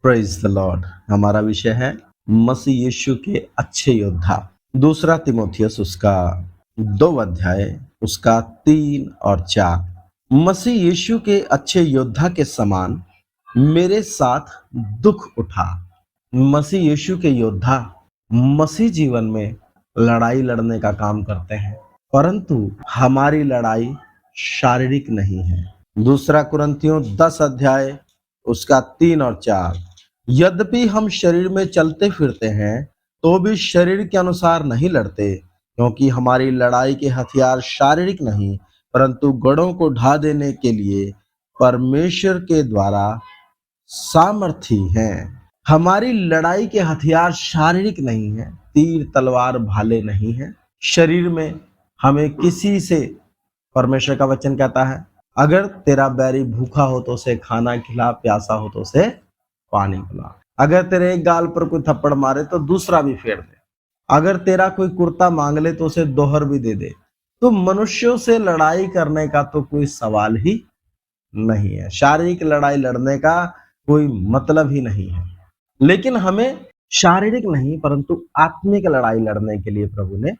Praise the Lord. हमारा विषय है मसीह यीशु के अच्छे योद्धा। दूसरा तिमोथियस उसका 2 अध्याय उसका 3 और 4। मसीह यीशु के अच्छे योद्धा के समान मेरे साथ दुख उठा। मसीह यीशु के योद्धा मसीह जीवन में लड़ाई लड़ने का काम करते हैं, परंतु हमारी लड़ाई शारीरिक नहीं है। दूसरा कुरिन्थियों 10 अध्याय उसका 3 और 4। यद्यपि हम शरीर में चलते फिरते हैं तो भी शरीर के अनुसार नहीं लड़ते, क्योंकि हमारी लड़ाई के हथियार शारीरिक नहीं परंतु गढ़ों को ढा देने के लिए परमेश्वर के द्वारा सामर्थी हैं। हमारी लड़ाई के हथियार शारीरिक नहीं है, तीर तलवार भाले नहीं है। शरीर में हमें किसी से, परमेश्वर का वचन कहता है, अगर तेरा बैरी भूखा हो तो उसे खाना खिला, प्यासा हो तो उसे पानी पिला। अगर तेरे एक गाल पर कोई थप्पड़ मारे तो दूसरा भी फेर दे। अगर तेरा कोई कुर्ता मांग ले तो उसे दोहर भी दे दे। तो मनुष्यों से लड़ाई करने का तो कोई सवाल ही नहीं है। शारीरिक लड़ाई लड़ने का कोई मतलब ही नहीं है। लेकिन हमें शारीरिक नहीं परंतु आत्मिक लड़ाई लड़ने के लिए प्रभु ने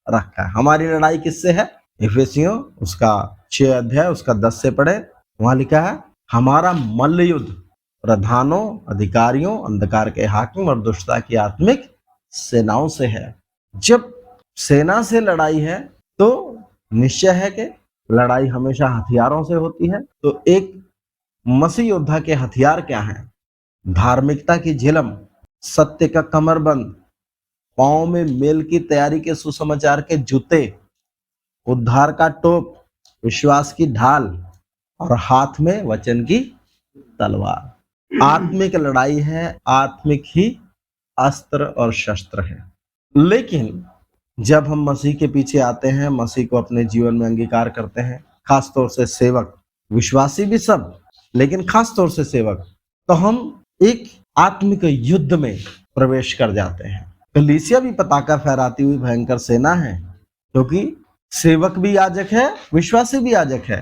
रखा है। हमारी लड़ाई किससे है? इफिसियों उसका 6 अध्याय उसका 10 से पढ़े। वहां लिखा है, हमारा मल्ल युद्ध प्रधानों, अधिकारियों, अंधकार के हाकिम और दुष्टता की आत्मिक सेनाओं से है। जब सेना से लड़ाई है तो निश्चय है कि लड़ाई हमेशा हथियारों से होती है। तो एक मसीह योद्धा के हथियार क्या हैं? धार्मिकता की झिलम, सत्य का कमरबंद, पांव में मेल की तैयारी के सुसमाचार के जूते, उद्धार का टोप, विश्वास की ढाल और हाथ में वचन की तलवार। आत्मिक लड़ाई है, आत्मिक ही अस्त्र और शस्त्र है। लेकिन जब हम मसीह के पीछे आते हैं, मसीह को अपने जीवन में अंगीकार करते हैं, खास तौर से सेवक, विश्वासी भी सब, लेकिन खास तौर से सेवक, तो हम एक आत्मिक युद्ध में प्रवेश कर जाते हैं। कलीसिया भी पताका फहराती हुई भयंकर सेना है, क्योंकि सेवक भी याजक है, विश्वासी भी याजक है।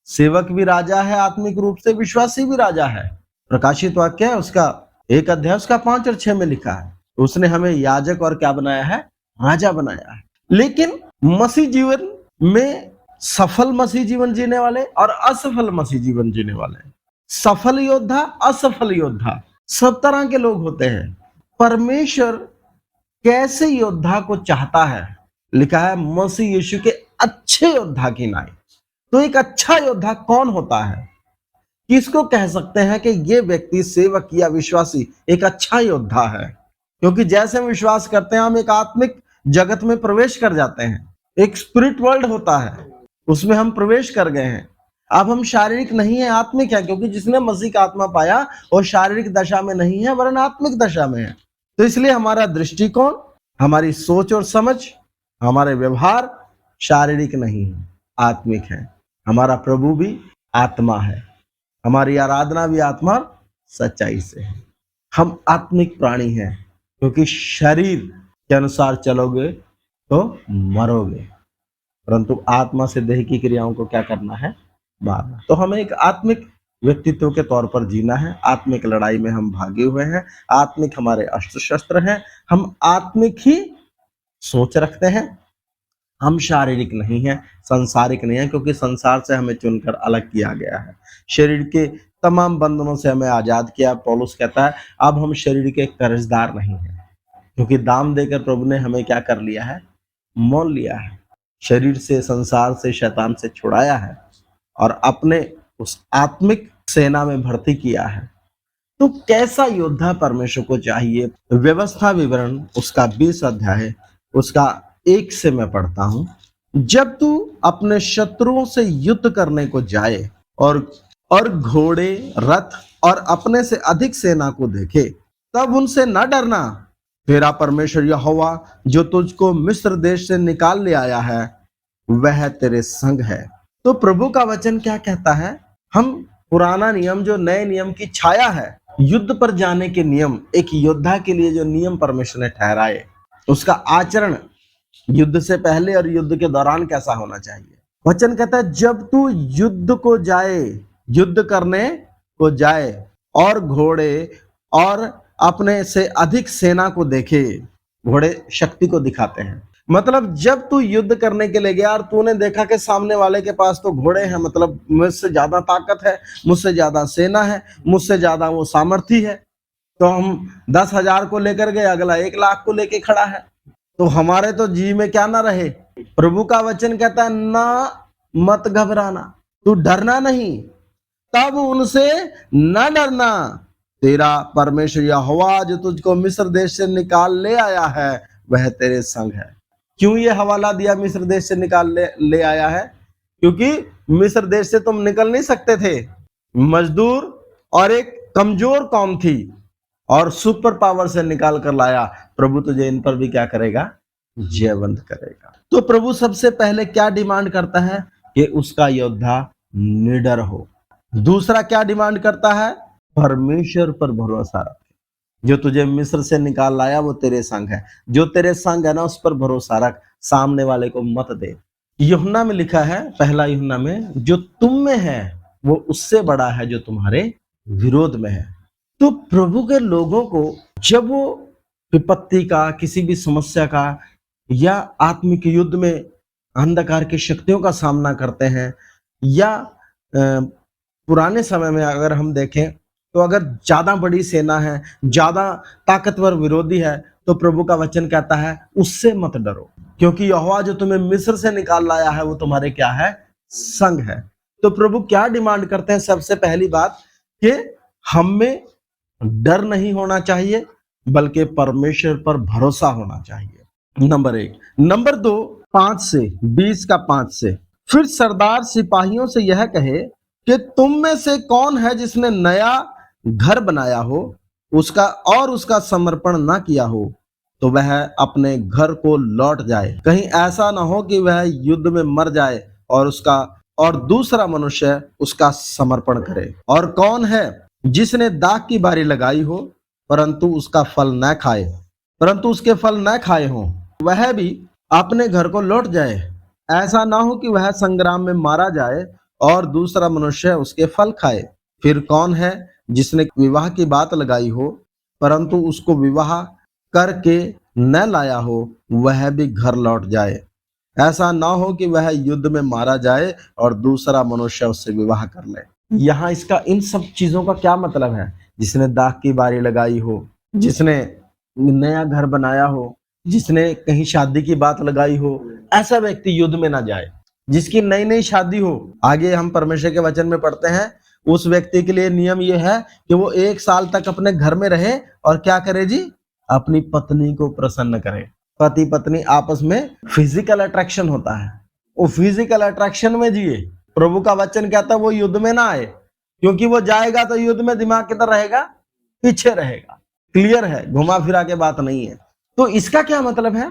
सेवक भी राजा है आत्मिक रूप से, विश्वासी भी राजा है। प्रकाशित वाक्य है उसका 1 अध्याय उसका 5 और 6 में लिखा है, उसने हमें याजक और क्या बनाया है? राजा बनाया है। लेकिन मसीह जीवन में सफल मसीह जीवन जीने वाले और असफल मसीह जीवन जीने वाले, सफल योद्धा, असफल योद्धा, सब तरह के लोग होते हैं। परमेश्वर कैसे योद्धा को चाहता है? लिखा है मसीह यीशु के अच्छे योद्धा की नाई। तो एक अच्छा योद्धा कौन होता है? किसको कह सकते हैं कि ये व्यक्ति, सेवक या विश्वासी, एक अच्छा योद्धा है? क्योंकि जैसे हम विश्वास करते हैं हम एक आत्मिक जगत में प्रवेश कर जाते हैं। एक स्पिरिट वर्ल्ड होता है, उसमें हम प्रवेश कर गए हैं। अब हम शारीरिक नहीं है, आत्मिक है, क्योंकि जिसने मसीह का आत्मा पाया वो शारीरिक दशा में नहीं है वरन आत्मिक दशा में है। तो इसलिए हमारा दृष्टिकोण, हमारी सोच और समझ, हमारे व्यवहार शारीरिक नहीं है, आत्मिक है। हमारा प्रभु भी आत्मा है, हमारी आराधना भी आत्मा सच्चाई से है। हम आत्मिक प्राणी हैं, क्योंकि शरीर के अनुसार चलोगे तो मरोगे, परंतु आत्मा से देह की क्रियाओं को क्या करना है? मारना। तो हमें एक आत्मिक व्यक्तित्व के तौर पर जीना है। आत्मिक लड़ाई में हम भागे हुए हैं, आत्मिक हमारे अस्त्र शस्त्र हैं, हम आत्मिक ही सोच रखते हैं। हम शारीरिक नहीं है, संसारिक नहीं है, क्योंकि संसार से हमें चुनकर अलग किया गया है। शरीर के तमाम बंधनों से हमें आजाद किया। पौलुस कहता है अब हम शरीर के कर्जदार नहीं हैं, क्योंकि दाम देकर प्रभु ने हमें क्या कर लिया है? मोल लिया है। शरीर से, संसार से, शैतान से छुड़ाया है और अपने उस आत्मिक सेना में भर्ती किया है। तो कैसा योद्धा परमेश्वर को चाहिए? व्यवस्था विवरण उसका 20 अध्याय उसका 1 से मैं पढ़ता हूं। जब तू अपने शत्रुओं से युद्ध करने को जाए और घोड़े, रथ और अपने से अधिक सेना को देखे, तब उनसे न डरना। तेरा परमेश्वर यहोवा जो तुझको मिस्र देश से निकाल ले आया है वह तेरे संग है। तो प्रभु का वचन क्या कहता है? हम पुराना नियम जो नए नियम की छाया है, युद्ध पर जाने के नियम, एक योद्धा के लिए जो नियम परमेश्वर ने ठहराए, उसका आचरण युद्ध से पहले और युद्ध के दौरान कैसा होना चाहिए। वचन कहता है जब तू युद्ध को जाए, युद्ध करने को जाए, और घोड़े और अपने से अधिक सेना को देखे। घोड़े शक्ति को दिखाते हैं। मतलब जब तू युद्ध करने के लिए गया और तूने देखा कि सामने वाले के पास तो घोड़े हैं, मतलब मुझसे ज्यादा ताकत है, मुझसे ज्यादा सेना है, मुझसे ज्यादा वो सामर्थ्य है, तो हम 10,000 को लेकर गए, अगला 1,00,000 को लेके खड़ा है, तो हमारे तो जी में क्या ना रहे। प्रभु का वचन कहता है ना, मत घबराना, तू डरना नहीं, तब उनसे न डरना, तेरा परमेश्वर यहोवा जो तुझको मिस्र देश से निकाल ले आया है वह तेरे संग है। क्यों ये हवाला दिया मिस्र देश से निकाल ले आया है? क्योंकि मिस्र देश से तुम निकल नहीं सकते थे। मजदूर और एक कमजोर कौम थी और सुपर पावर से निकाल कर लाया। प्रभु तुझे इन पर भी क्या करेगा? जयवंत करेगा। तो प्रभु सबसे पहले क्या डिमांड करता है? कि उसका योद्धा निडर हो। दूसरा क्या डिमांड करता है? परमेश्वर पर भरोसा रख। जो तुझे मिस्र से निकाल लाया वो तेरे संग है। जो तेरे संग है ना, उस पर भरोसा रख, सामने वाले को मत दे। यूहन्ना में लिखा है, पहला यूहन्ना में, जो तुम में है वो उससे बड़ा है जो तुम्हारे विरोध में है। तो प्रभु के लोगों को जब वो विपत्ति का, किसी भी समस्या का या आत्मिक युद्ध में अंधकार की शक्तियों का सामना करते हैं, या पुराने समय में अगर हम देखें तो अगर ज्यादा बड़ी सेना है, ज्यादा ताकतवर विरोधी है, तो प्रभु का वचन कहता है उससे मत डरो, क्योंकि यहोवा जो तुम्हें मिस्र से निकाल लाया है वो तुम्हारे क्या है? संग है। तो प्रभु क्या डिमांड करते हैं? सबसे पहली बात कि हम में डर नहीं होना चाहिए, बल्कि परमेश्वर पर भरोसा होना चाहिए। नंबर 1। नंबर 2, 5 से 20 का 5 से, फिर सरदार सिपाहियों से यह कहे कि तुम में से कौन है जिसने नया घर बनाया हो उसका समर्पण ना किया हो, तो वह अपने घर को लौट जाए। कहीं ऐसा ना हो कि वह युद्ध में मर जाए और दूसरा मनुष्य उसका समर्पण करे। और कौन है जिसने दाख की बारी लगाई हो परंतु उसके फल न खाए हो, वह भी अपने घर को लौट जाए। ऐसा ना हो कि वह संग्राम में मारा जाए और दूसरा मनुष्य उसके फल खाए। फिर कौन है जिसने विवाह की बात लगाई हो परंतु उसको विवाह करके न लाया हो, वह भी घर लौट जाए। ऐसा ना हो कि वह युद्ध में मारा जाए और दूसरा मनुष्य उससे विवाह कर ले। यहाँ इसका इन सब चीजों का क्या मतलब है? जिसने दाख की बारी लगाई हो, जिसने नया घर बनाया हो, जिसने कहीं शादी की बात लगाई हो, ऐसा व्यक्ति युद्ध में ना जाए। जिसकी नई नई शादी हो, आगे हम परमेश्वर के वचन में पढ़ते हैं, उस व्यक्ति के लिए नियम यह है कि वो 1 साल तक अपने घर में रहे और क्या करे जी? अपनी पत्नी को प्रसन्न करे। पति पत्नी आपस में फिजिकल अट्रैक्शन होता है, वो फिजिकल अट्रैक्शन में जिए। प्रभु का वचन कहता है वो युद्ध में ना आए, क्योंकि वो जाएगा तो युद्ध में दिमाग किधर रहेगा? पीछे रहेगा। क्लियर है, घुमा फिरा के बात नहीं है। तो इसका क्या मतलब है?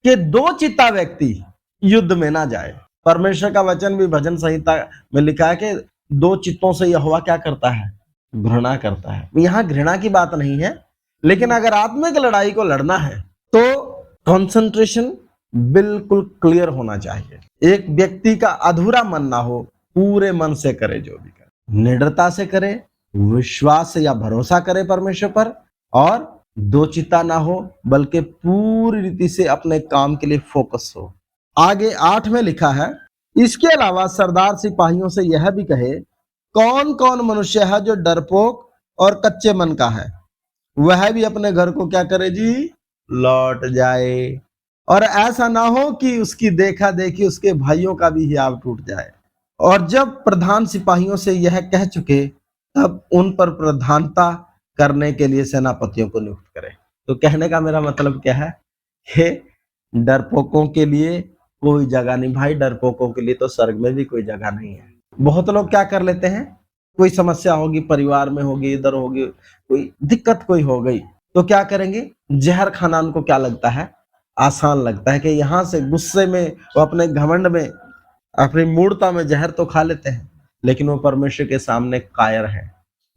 कि 2 चित्ता व्यक्ति युद्ध में ना जाए। परमेश्वर का वचन भी भजन संहिता में लिखा है कि 2 चित्तों से यहोवा क्या करता है? घृणा करता है। यहाँ घृणा की बात नहीं है, लेकिन अगर आत्मिक लड़ाई को लड़ना है तो कंसंट्रेशन बिल्कुल क्लियर होना चाहिए। एक व्यक्ति का अधूरा मन ना हो, पूरे मन से करे, जो भी करे निडरता से करे, विश्वास या भरोसा करे परमेश्वर पर, और 2 चित्ता ना हो, बल्कि पूरी रीति से अपने काम के लिए फोकस हो। आगे 8 में लिखा है, इसके अलावा सरदार सिपाहियों से यह भी कहे, कौन कौन मनुष्य है जो डरपोक और कच्चे मन का है, वह भी अपने घर को क्या करे जी? लौट जाए। और ऐसा ना हो कि उसकी देखा देखी उसके भाइयों का भी हियाव टूट जाए। और जब प्रधान सिपाहियों से यह कह चुके, तब उन पर प्रधानता करने के लिए सेनापतियों को नियुक्त करे। तो कहने का मेरा मतलब क्या है? कि डरपोकों के लिए कोई जगह नहीं भाई। डरपोकों के लिए तो स्वर्ग में भी कोई जगह नहीं है। बहुत लोग क्या कर लेते हैं, कोई समस्या होगी, परिवार में होगी, इधर होगी, कोई दिक्कत कोई हो गई, तो क्या करेंगे? जहर खाना उनको क्या लगता है? आसान लगता है कि यहाँ से गुस्से में, वो अपने घमंड में, अपनी मूर्खता में जहर तो खा लेते हैं, लेकिन वो परमेश्वर के सामने कायर है,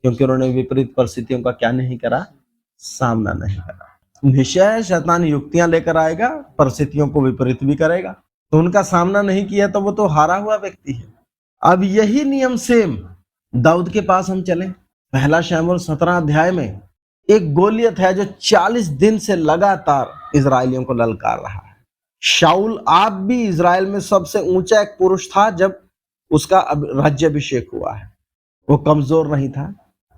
क्योंकि उन्होंने विपरीत परिस्थितियों का क्या नहीं करा? सामना नहीं करा। निश्चय शैतान युक्तियां लेकर आएगा, परिस्थितियों को विपरीत भी करेगा, तो उनका सामना नहीं किया तो वो तो हारा हुआ व्यक्ति है। अब यही नियम सेम दाऊद के पास हम चलें, 1 शमूएल 17 अध्याय में एक गोलियत है जो 40 दिन से लगातार इजरायलियों को ललकार रहा है। शाऊल आप भी इजराइल में सबसे ऊंचा एक पुरुष था जब उसका राज्याभिषेक हुआ है। वो कमजोर नहीं था।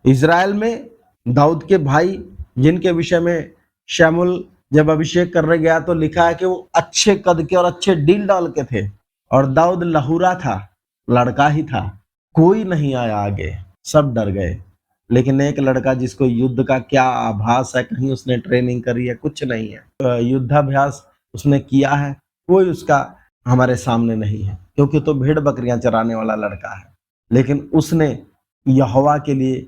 इजराइल में दाऊद के भाई जिनके विषय में शमूएल जब अभिषेक करने गया तो लिखा है कि वो अच्छे कद के और अच्छे डील डाल के थे, और दाऊद लहुरा था, लड़का ही था। कोई नहीं आया आगे, सब डर गए। लेकिन एक लड़का जिसको युद्ध का क्या आभास है, कहीं उसने ट्रेनिंग करी है, कुछ नहीं है, युद्धाभ्यास उसने किया है, कोई उसका हमारे सामने नहीं है, क्योंकि तो भेड़ बकरियां चराने वाला लड़का है। लेकिन उसने यहोवा के लिए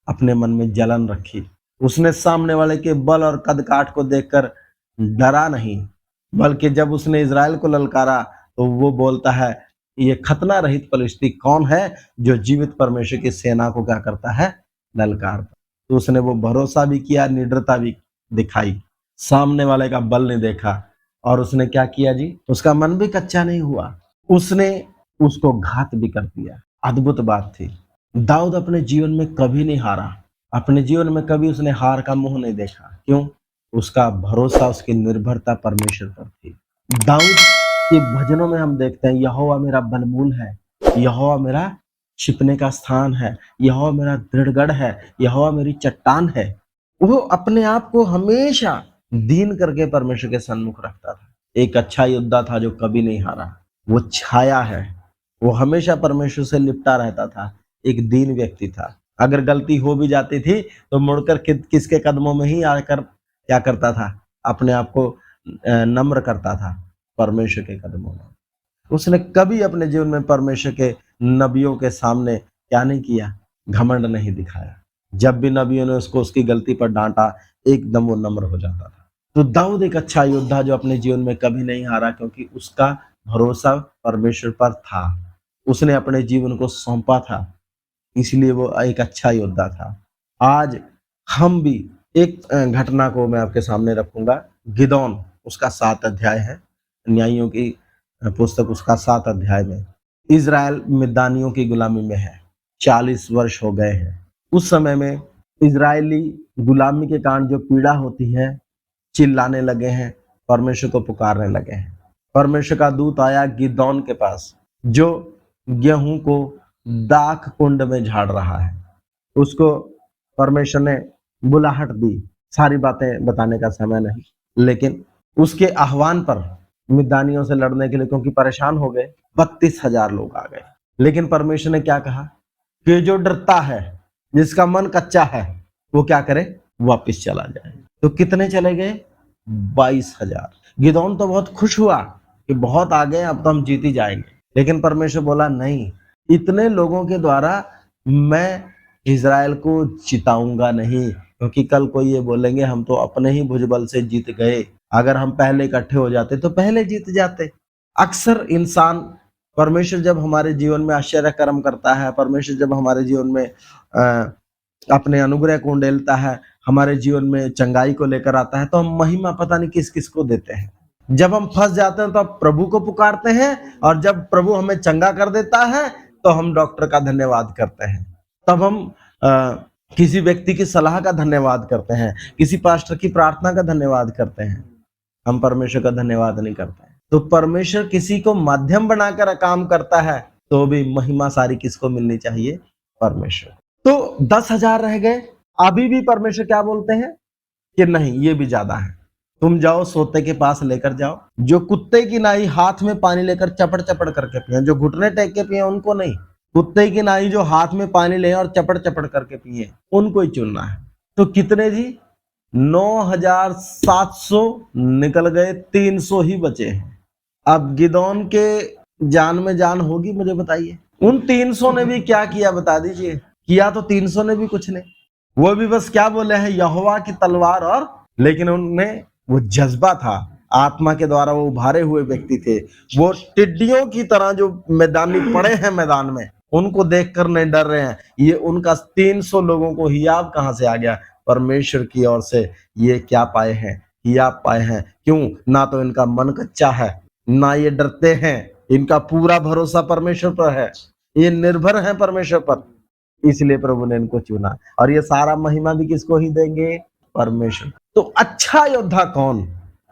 अपने मन में जलन रखी। उसने सामने वाले के बल और कद काठ को देखकर डरा नहीं, बल्कि जब उसने इजराइल को ललकारा तो वो बोलता है, ये खतना रहित फलिश्ती कौन है जो जीवित परमेश्वर की सेना को क्या करता है, ललकारता। तो उसने वो भरोसा भी किया, निडरता भी दिखाई, सामने वाले का बल नहीं देखा, और उसने क्या किया जी, उसका मन भी कच्चा नहीं हुआ, उसने उसको घात भी कर दिया। अद्भुत बात थी। दाऊद अपने जीवन में कभी नहीं हारा, अपने जीवन में कभी उसने हार का मुंह नहीं देखा। क्यों? उसका भरोसा, उसकी निर्भरता परमेश्वर पर थी। दाऊद के भजनों में हम देखते हैं, यहोवा मेरा बलमूल है, यहोवा मेरा छिपने का स्थान है, यहोवा मेरा दृढ़गढ़ है, यहोवा मेरी चट्टान है। वो अपने आप को हमेशा दीन करके परमेश्वर के सन्मुख रखता था। एक अच्छा योद्धा था जो कभी नहीं हारा। वो छाया है, वो हमेशा परमेश्वर से लिपटा रहता था। एक दीन व्यक्ति था। अगर गलती हो भी जाती थी तो मुड़कर किसके कदमों में ही आकर क्या करता था, अपने आप को नम्र करता था, परमेश्वर के कदमों में। उसने कभी अपने जीवन में परमेश्वर के नबियों के सामने क्या नहीं किया, घमंड नहीं दिखाया। जब भी नबियों ने उसको उसकी गलती पर डांटा, एकदम वो नम्र हो जाता था। तो दाऊद एक अच्छा योद्धा जो अपने जीवन में कभी नहीं हारा, क्योंकि उसका भरोसा परमेश्वर पर था। उसने अपने जीवन को सौंपा था, इसलिए वो एक अच्छा योद्धा था। आज हम भी एक घटना को मैं आपके सामने रखूंगा। गिदोन, उसका 7 अध्याय है, न्यायियों की पुस्तक उसका 7 अध्याय में। इजराइल मिद्यानियों की गुलामी में है, 40 वर्ष हो गए हैं। उस समय में इजरायली गुलामी के कारण जो पीड़ा होती है, चिल्लाने लगे हैं, परमेश्वर को पुकारने लगे हैं। परमेश्वर का दूत आया गिदोन के पास, जो गेहूं को दाख कुंड में झाड़ रहा है। उसको परमेश्वर ने बुलाहट दी। सारी बातें बताने का समय नहीं, लेकिन उसके आह्वान पर मिद्यानियों से लड़ने के लिए, क्योंकि परेशान हो गए, 32,000 लोग आ गए। लेकिन परमेश्वर ने क्या कहा कि जो डरता है, जिसका मन कच्चा है, वो क्या करे, वापिस चला जाए। तो कितने चले गए? 22,000। गिदोन तो बहुत खुश हुआ कि बहुत आ गए, अब तो हम जीत ही जाएंगे। लेकिन परमेश्वर बोला, नहीं, इतने लोगों के द्वारा मैं इजराइल को जिताऊंगा नहीं, क्योंकि कल को ये बोलेंगे हम तो अपने ही भुजबल से जीत गए। अगर हम पहले इकट्ठे हो जाते तो पहले जीत जाते। अक्सर इंसान, परमेश्वर जब हमारे जीवन में आश्चर्य कर्म करता है, परमेश्वर जब हमारे जीवन में अपने अनुग्रह को उंडेलता है, हमारे जीवन में चंगाई को लेकर आता है, तो हम महिमा पता नहीं किस किस को देते हैं। जब हम फंस जाते हैं तो अब प्रभु को पुकारते हैं, और जब प्रभु हमें चंगा कर देता है तो हम डॉक्टर का धन्यवाद करते हैं। तब हम किसी व्यक्ति की सलाह का धन्यवाद करते हैं, किसी पास्टर की प्रार्थना का धन्यवाद करते हैं। हम परमेश्वर का धन्यवाद नहीं करते हैं। तो परमेश्वर किसी को माध्यम बनाकर काम करता है, तो भी महिमा सारी किसको मिलनी चाहिए? परमेश्वर। तो 10,000 रह गए। अभी भी परमेश्वर क्या बोलते हैं कि नहीं, ये भी ज्यादा है, तुम जाओ सोते के पास लेकर जाओ। जो कुत्ते की नाई हाथ में पानी लेकर चपड़ चपड़ करके पिए, जो घुटने टेक के पिए उनको नहीं, कुत्ते की नाई जो हाथ में पानी ले और चपड़ चपड़ करके पिए, उनको ही चुनना है। तो कितने जी? 9,700 निकल गए, 300 ही बचे हैं। अब गिदोन के जान में जान होगी, मुझे बताइए। उन 300 ने भी क्या किया, बता दीजिए। किया तो 300 ने भी कुछ नहीं, वो भी बस क्या बोले हैं, यहोवा की तलवार। और लेकिन उनमें वो जज्बा था, आत्मा के द्वारा वो उभारे हुए व्यक्ति थे। वो टिड्डियों की तरह जो मैदानी पड़े हैं मैदान में, उनको देखकर नहीं डर रहे हैं। ये उनका 300 लोगों को हियाब कहां से आ गया? परमेश्वर की ओर से। ये क्या पाए हैं? हियाब पाए हैं। क्यों? ना तो इनका मन कच्चा है, ना ये डरते हैं, इनका पूरा भरोसा परमेश्वर पर है, ये निर्भर है परमेश्वर पर। इसलिए प्रभु ने इनको चुना, और ये सारा महिमा भी किसको ही देंगे? परमेश्वर। तो अच्छा योद्धा कौन?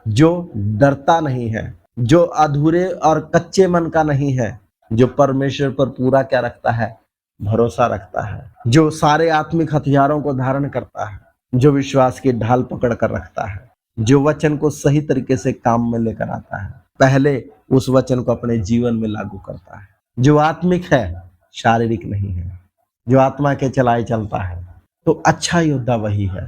जो डरता नहीं है, जो अधूरे और कच्चे मन का नहीं है, जो परमेश्वर पर पूरा क्या रखता है? भरोसा रखता है, जो सारे आत्मिक हथियारों को धारण करता है, जो विश्वास की ढाल पकड़ कर रखता है, जो वचन को सही तरीके से काम में लेकर आता है, पहले उस वचन को अपने जीवन में लागू करता है, जो आत्मिक है, शारीरिक नहीं है, जो आत्मा के चलाए चलता है। तो अच्छा योद्धा वही है।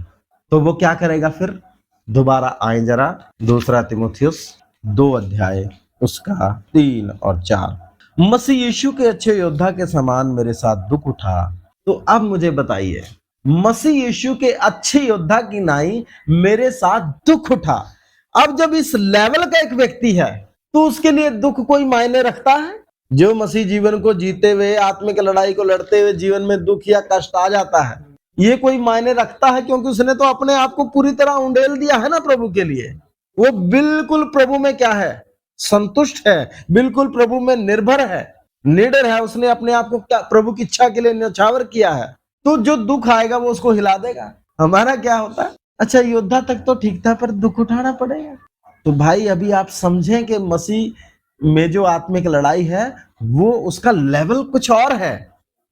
तो वो क्या करेगा फिर? दोबारा आए जरा, दूसरा तिमुथियुस 2 अध्याय उसका 3 और 4। मसीह यीशु के अच्छे योद्धा के समान मेरे साथ दुख उठा। तो अब मुझे बताइए, मसीह यीशु के अच्छे योद्धा की नाई मेरे साथ दुख उठा। अब जब इस लेवल का एक व्यक्ति है तो उसके लिए दुख कोई मायने रखता है? जो मसीह जीवन को जीते हुए, आत्मिक लड़ाई को लड़ते हुए जीवन में दुख या कष्ट आ जाता है, ये कोई मायने रखता है? क्योंकि उसने तो अपने आप को पूरी तरह उंडेल दिया है ना प्रभु के लिए। वो बिल्कुल प्रभु में क्या है? संतुष्ट है, बिल्कुल प्रभु में निर्भर है, निडर है। उसने अपने आप को क्या प्रभु की इच्छा के लिए न्यौछावर किया है। तो जो दुख आएगा वो उसको हिला देगा। हमारा क्या होता है? अच्छा, योद्धा तक तो ठीक था, पर दुख उठाना पड़ेगा। तो भाई अभी आप समझें कि मसीह में जो आत्मिक लड़ाई है वो उसका लेवल कुछ और है।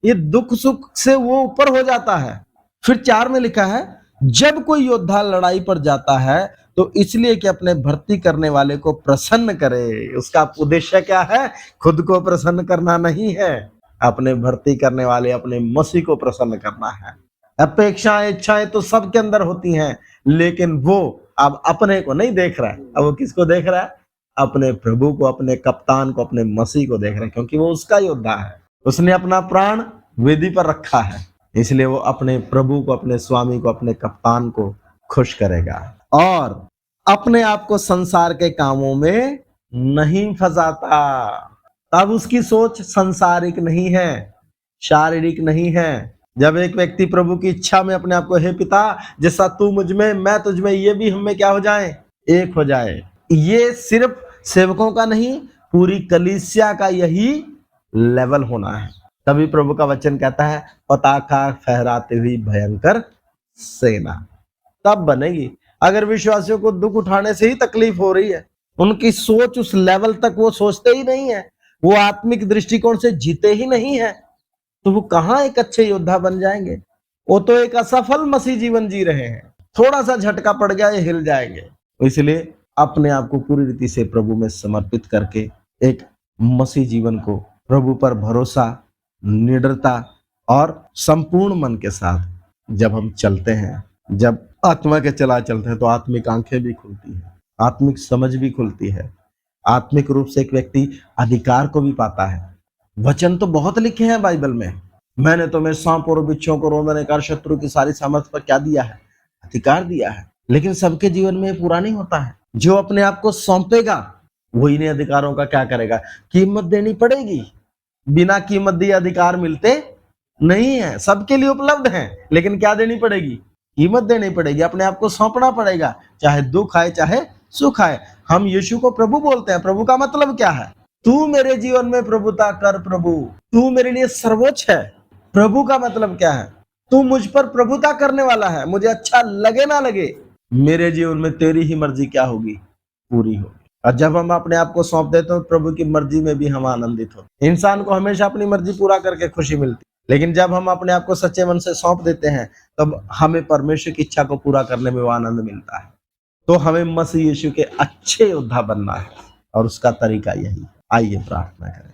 ये दुख सुख से वो ऊपर हो जाता है। फिर 4 में लिखा है, जब कोई योद्धा लड़ाई पर जाता है तो इसलिए कि अपने भर्ती करने वाले को प्रसन्न करे। उसका उद्देश्य क्या है? खुद को प्रसन्न करना नहीं है, अपने भर्ती करने वाले अपने मसीह को प्रसन्न करना है। अपेक्षाएं, इच्छाएं तो सबके अंदर होती हैं, लेकिन वो अब अपने को नहीं देख रहा है। अब वो किसको देख रहा है? अपने प्रभु को, अपने कप्तान को, अपने मसीह को देख रहा है, क्योंकि वो उसका योद्धा है। उसने अपना प्राण वेदी पर रखा है, इसलिए वो अपने प्रभु को, अपने स्वामी को, अपने कप्तान को खुश करेगा और अपने आप को संसार के कामों में नहीं फंसाता। तब उसकी सोच संसारिक नहीं है, शारीरिक नहीं है। जब एक व्यक्ति प्रभु की इच्छा में अपने आप को, हे पिता, जैसा तू मुझ में मैं तुझ में, ये भी हमें क्या हो जाए? एक हो जाए। ये सिर्फ सेवकों का नहीं, पूरी कलीसिया का यही लेवल होना है। तभी प्रभु का वचन कहता है, पताका फहराते हुई भयंकर सेना तब बनेगी। अगर विश्वासियों को दुख उठाने से ही तकलीफ हो रही है, उनकी सोच उस लेवल तक वो सोचते ही नहीं है, वो आत्मिक दृष्टिकोण से जीते ही नहीं है, तो वो कहां एक अच्छे योद्धा बन जाएंगे? वो तो एक असफल मसीह जीवन जी रहे हैं। थोड़ा सा झटका पड़ गया ये हिल जाएंगे। इसलिए अपने आप को पूरी रीति से प्रभु में समर्पित करके एक मसीह जीवन को, प्रभु पर भरोसा, निडरता और संपूर्ण मन के साथ जब हम चलते हैं, जब आत्मा के चला चलते हैं, तो आत्मिक आंखें भी खुलती है, आत्मिक समझ भी खुलती है, आत्मिक रूप से एक व्यक्ति अधिकार को भी पाता है। वचन तो बहुत लिखे हैं बाइबल में, मैंने तुम्हें सांप और बिच्छों को रोंदने का शत्रु की सारी सामर्थ पर क्या दिया है? अधिकार दिया है। लेकिन सबके जीवन में पूरा नहीं होता है। जो अपने आप को सौंपेगा वो इन्हें अधिकारों का क्या करेगा? कीमत देनी पड़ेगी। बिना कीमत दिए अधिकार मिलते नहीं है, सबके लिए उपलब्ध हैं, लेकिन क्या देनी पड़ेगी? कीमत देनी पड़ेगी, अपने आप को सौंपना पड़ेगा, चाहे दुख आए चाहे सुख आए। हम यीशु को प्रभु बोलते हैं। प्रभु का मतलब क्या है? तू मेरे जीवन में प्रभुता कर प्रभु, तू मेरे लिए सर्वोच्च है। प्रभु का मतलब क्या है? तू मुझ पर प्रभुता करने वाला है, मुझे अच्छा लगे ना लगे, मेरे जीवन में तेरी ही मर्जी क्या होगी? पूरी होगी। और जब हम अपने आप को सौंप देते हैं, प्रभु की मर्जी में भी हम आनंदित होते हैं। इंसान को हमेशा अपनी मर्जी पूरा करके खुशी मिलती, लेकिन जब हम अपने आप को सच्चे मन से सौंप देते हैं, तब हमें परमेश्वर की इच्छा को पूरा करने में वो आनंद मिलता है। तो हमें मसीह यीशु के अच्छे योद्धा बनना है और उसका तरीका यही। आइए प्रार्थना करें।